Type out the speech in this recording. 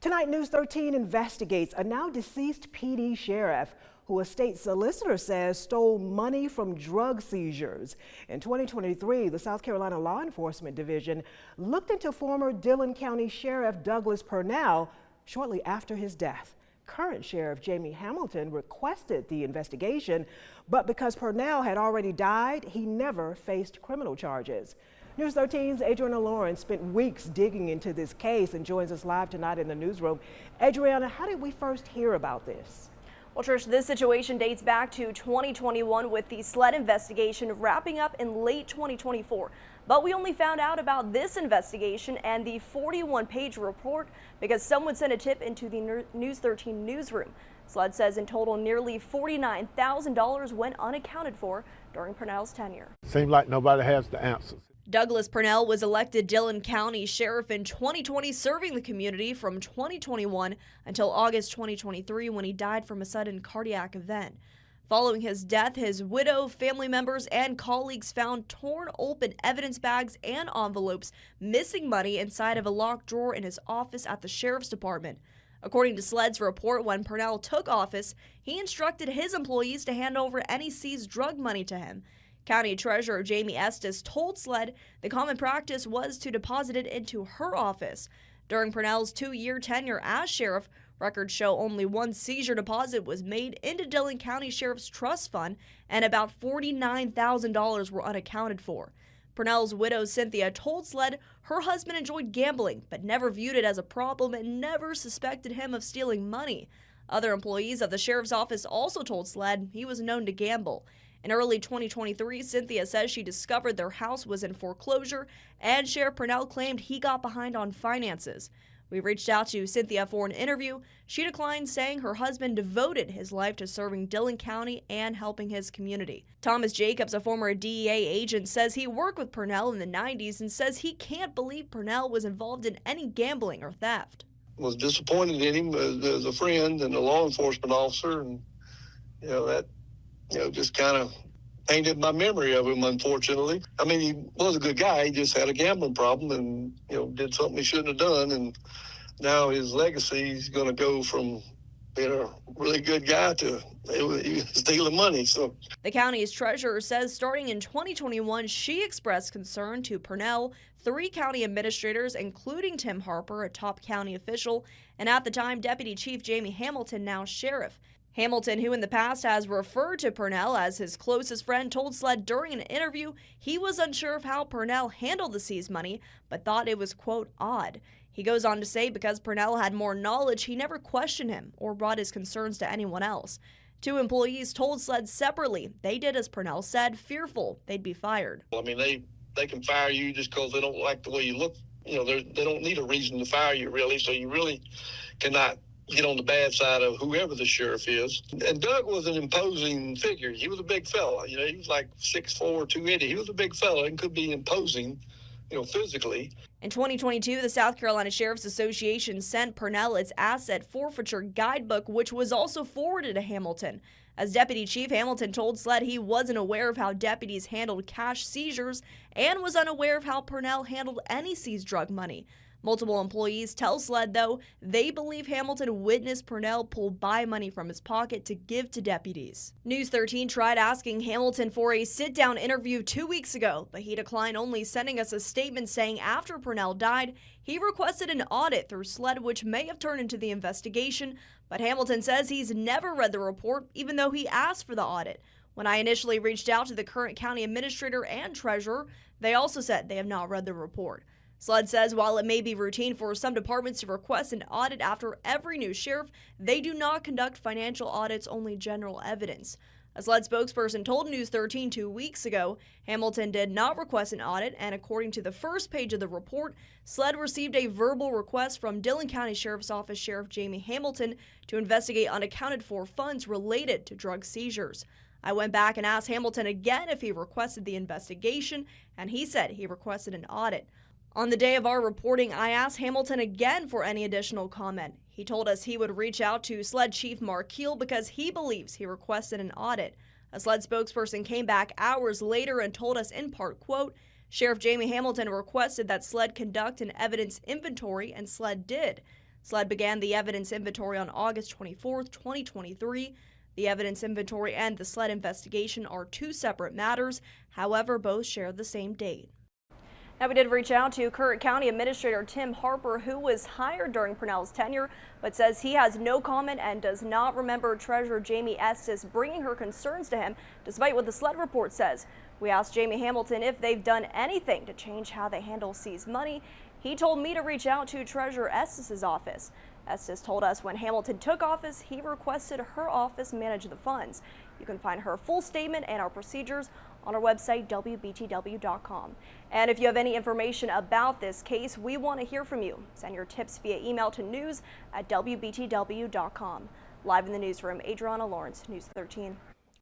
Tonight, News 13 investigates a now deceased PD sheriff who a state solicitor says stole money from drug seizures. In 2023, the South Carolina Law Enforcement Division looked into former Dillon County Sheriff Douglas Purnell shortly after his death. Current Sheriff Jamie Hamilton requested the investigation, but because Purnell had already died, he never faced criminal charges. News 13's Adriana Lawrence spent weeks digging into this case and joins us live tonight in the newsroom. Adriana, how did we first hear about this? Well, Trish, this situation dates back to 2021 with the SLED investigation wrapping up in late 2024. But we only found out about this investigation and the 41-page report because someone sent a tip into the News 13 newsroom. SLED says in total nearly $49,000 went unaccounted for during Purnell's tenure. Seems like nobody has the answers. Douglas Purnell was elected Dillon County Sheriff in 2020, serving the community from 2021 until August 2023 when he died from a sudden cardiac event. Following his death, his widow, family members, and colleagues found torn open evidence bags and envelopes, missing money inside of a locked drawer in his office at the Sheriff's Department. According to SLED's report, when Purnell took office, he instructed his employees to hand over any seized drug money to him. County Treasurer Jamie Estes told SLED the common practice was to deposit it into her office. During Purnell's 2-year tenure as sheriff, records show only one seizure deposit was made into Dillon County Sheriff's Trust Fund, and about $49,000 were unaccounted for. Purnell's widow, Cynthia, told SLED her husband enjoyed gambling, but never viewed it as a problem and never suspected him of stealing money. Other employees of the sheriff's office also told SLED he was known to gamble. In early 2023, Cynthia says she discovered their house was in foreclosure, and Sheriff Purnell claimed he got behind on finances. We reached out to Cynthia for an interview. She declined, saying her husband devoted his life to serving Dillon County and helping his community. Thomas Jacobs, a former DEA agent, says he worked with Purnell in the 90s and says he can't believe Purnell was involved in any gambling or theft. Was disappointed in him as a friend and a law enforcement officer, and that just kind of painted my memory of him, unfortunately. I mean, he was a good guy. He just had a gambling problem and, did something he shouldn't have done. And now his legacy is going to go from being a really good guy to he was stealing money. So the county's treasurer says starting in 2021, she expressed concern to Purnell, 3 county administrators, including Tim Harper, a top county official, and at the time, Deputy Chief Jamie Hamilton, now sheriff. Hamilton, who in the past has referred to Purnell as his closest friend, told SLED during an interview he was unsure of how Purnell handled the seized money, but thought it was, quote, odd. He goes on to say because Purnell had more knowledge, he never questioned him or brought his concerns to anyone else. 2 employees told SLED separately they did as Purnell said, fearful they'd be fired. I mean, they can fire you just because they don't like the way you look. They don't need a reason to fire you, really, so you really cannot get on the bad side of whoever the sheriff is. And Doug was an imposing figure. He was a big fella. He was like 6'4", 280. He was a big fella and could be imposing, physically. In 2022, the South Carolina Sheriff's Association sent Purnell its asset forfeiture guidebook, which was also forwarded to Hamilton. As Deputy Chief, Hamilton told SLED he wasn't aware of how deputies handled cash seizures and was unaware of how Purnell handled any seized drug money. Multiple employees tell SLED, though, they believe Hamilton witnessed Purnell pull buy money from his pocket to give to deputies. News 13 tried asking Hamilton for a sit-down interview 2 weeks ago, but he declined, only sending us a statement saying after Purnell died, he requested an audit through SLED, which may have turned into the investigation, but Hamilton says he's never read the report, even though he asked for the audit. When I initially reached out to the current county administrator and treasurer, they also said they have not read the report. SLED says while it may be routine for some departments to request an audit after every new sheriff, they do not conduct financial audits, only general evidence. A SLED spokesperson told News 13 2 weeks ago, Hamilton did not request an audit, and according to the first page of the report, SLED received a verbal request from Dillon County Sheriff's Office Sheriff Jamie Hamilton to investigate unaccounted for funds related to drug seizures. I went back and asked Hamilton again if he requested the investigation, and he said he requested an audit. On the day of our reporting, I asked Hamilton again for any additional comment. He told us he would reach out to SLED Chief Mark Keel because he believes he requested an audit. A SLED spokesperson came back hours later and told us in part, quote, Sheriff Jamie Hamilton requested that SLED conduct an evidence inventory, and SLED did. SLED began the evidence inventory on August 24, 2023. The evidence inventory and the SLED investigation are two separate matters. However, both share the same date. Now, we did reach out to current County Administrator Tim Harper, who was hired during Purnell's tenure, but says he has no comment and does not remember Treasurer Jamie Estes bringing her concerns to him, despite what the SLED report says. We asked Jamie Hamilton if they've done anything to change how they handle seized money. He told me to reach out to Treasurer Estes' office. Estes told us when Hamilton took office, he requested her office manage the funds. You can find her full statement and our procedures on our website, WBTW.com. And if you have any information about this case, we want to hear from you. Send your tips via email to news@WBTW.com. Live in the newsroom, Adriana Lawrence, News 13.